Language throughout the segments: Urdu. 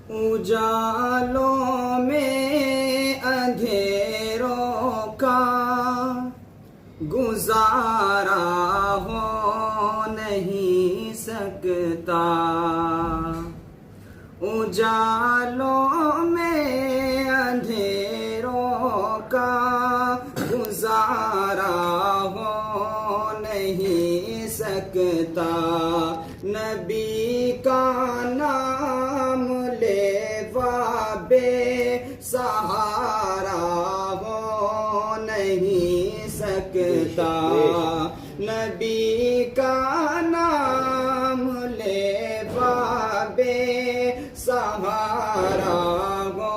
اجالوں میں اندھیروں کا گزارا ہو نہیں سکتا، اجالوں میں اندھیروں کا گزارا ہو نہیں سکتا، نبی کا نام لیوا بے سہارا ہو نہیں سکتا، نبی کا نام لیوا بے سہارا ہو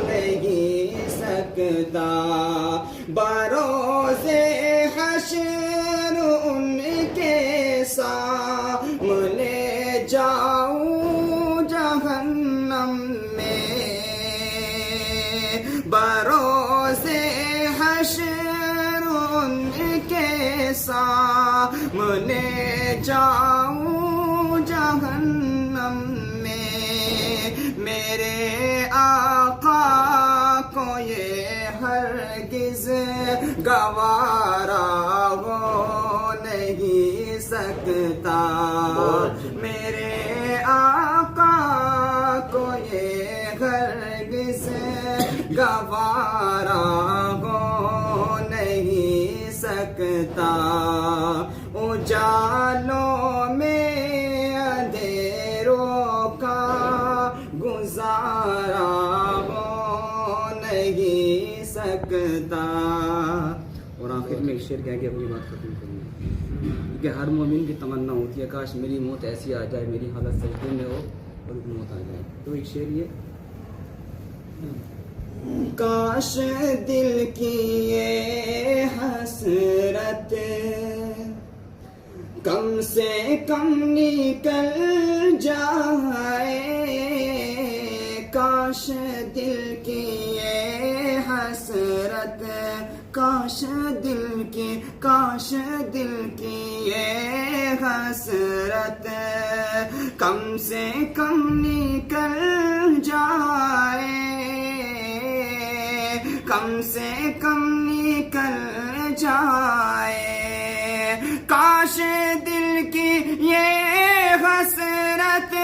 نہیں سکتا، بروز حشر ان کے سامنے جاؤں جہنم میں، بروز حشر ان کے سامنے جاؤں جہنم میں، میرے آقا کو یہ ہرگز گوارا ہو نہیں سکتا، میرے آقا کو یہ ہرگز گوارا ہو نہیں سکتا، اجالوں میں اندھیروں کا گزارا ہو نہیں سکتا۔ اور آخر میں ایک شعر کہہ کے اپنی بات ختم کروں گا کہ ہر مومن کی تمنا ہوتی ہے کاش میری موت ایسی آ جائے، میری حالت سجدے میں ہو اور موت آ جائے۔ تو ایک شعر یہ، کاش دل کی یہ حسرت کم سے کم نکل جائے، کاش دل کی یہ حسرت، کاش دل کی یہ حسرت کم سے کم نکل جائے، کم سے کم نکل جائے، کاش دل کی یہ حسرت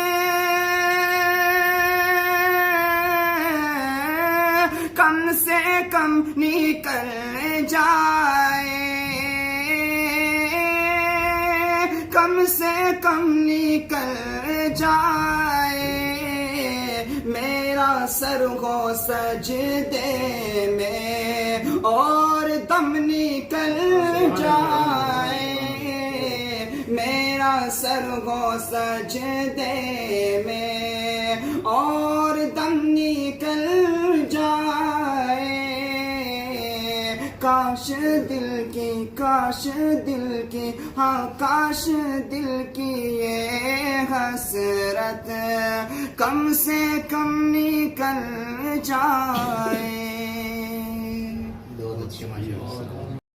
کم سے کم نکل جائے، کم سے کم نکل جائے، میرا سر ہو سجدے میں اور دم نکل جائے، میرا سر ہو سجدے میں اور دم نکل جائے، کاش دل کی ہاں کاش دل کی یہ حسرت کم سے کم نکل جائے۔ بہت اچھے ماشاء اللہ۔